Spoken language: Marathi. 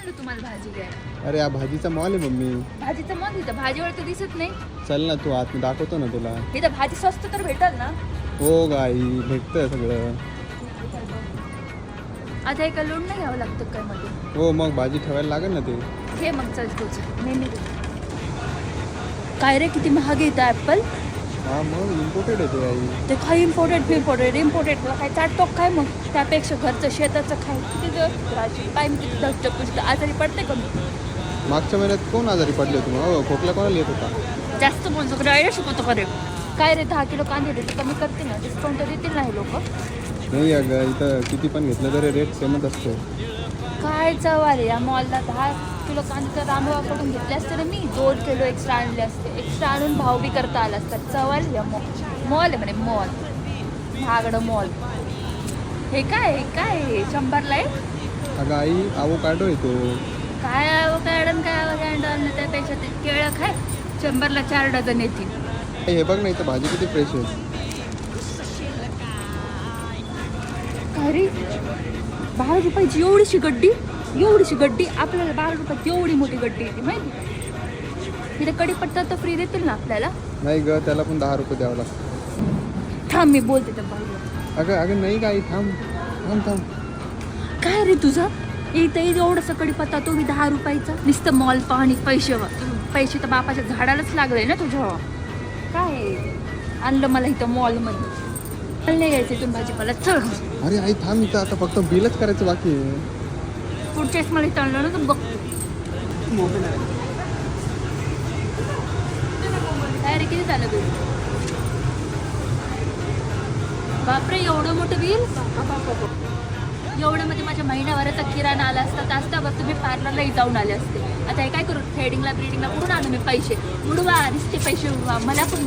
आणलं तुम्हाला भाजी घ्यायला? अरे हा भाजीचा मॉल आहे मम्मी. भाजीचं मग इथं भाजीवर तर दिसत नाही. चल ना तू आत दाखवतो ना तुला. इथं भाजी स्वस्त तर भेटल ना? हो गाई भेटतं सगळं. आता एका लोण नाही घ्यावं लागतं काय मध्ये? हो मग भाजी ठेवायला लागेल ना ते. हे मग चल तूच नेहमी काय रे किती महाग येतं ॲपल. हा मग इम्पोर्टेड आहे ते आई. ते काय इम्पोर्टेड तुला काय चाटतो काय मग? त्यापेक्षा घरचं शेताचं खाय किती राजी पाय मी किती धष्टपुष्ट आजारी पडते का मी? मागच्या महिन्यात कोण आजारी पडले होते मग? हो खोकला कोणाला येत होता? जास्त बोलतो का डायरेक्ट शिकवतो का रे? काय रे 10 किलो कांदे देते कमी करते ना, डिस्काउंट तर देतील ना हे लोक. नाही अगं इथं किती पण घेतलं तरी रेट सेमच असतो. काय चव आले या मॉलला 10 किलो कांदे तर रामभावाकडून घेतले असते ना मी 2 किलो एक्स्ट्रा आणले असते. एक्स्ट्रा आणून भाव बी करता आला असता. चव आली या मॉल आहे म्हणे मॉल महागडं मॉल. हे काय 100ला आहे? अगं आई आवोकाडो येतो. काय आवकाडन काय आवकाडन त्यापेक्षा ते केळं खाय 100ला 4 डझन येतील. हे बघ ना इथं भाजी किती फ्रेश आहे. काय रे 12 रुपयाची एवढीशी गड्डी आपल्याला 12 रुपयाची एवढी मोठी गड्डी येते माहिती. इथे कढीपत्ता तर फ्री देतील ना आपल्याला? नाही ग त्याला पण 10 रुपये द्यावं लागतं. थांब मी बोलते त्या बाईला. अगं नाही गाई थांब. काय रे तुझं इथं एवढंसं कढीपत्ता तुम्ही 10 रुपयाचा नुसतं मॉल पाणी पैसे तर बापाच्या झाडालाच लागले ना तुझ्या. काय आणलं मला इथं मॉलमध्ये? मला नाही घ्यायचं इथून भाजीपाला चल. अरे आई थांब इथं आता फक्त बिलच करायचं बाकी आहे. पुढच्या वेळेस मला इथं आणलं ना तर बघ. काय रे किती झालं बिल? बापरे एवढं मोठं बिल. एवढ्यामध्ये माझ्या महिन्याभराचा किराणा आला असता तासतावर तुम्ही पार्लरलाही जाऊन आले असते. आता हे काय करू थ्रेडिंगला ब्रिडिंगला कुठून आणू मी पैसे? उडवा नुसते पैसे उडवा मला पण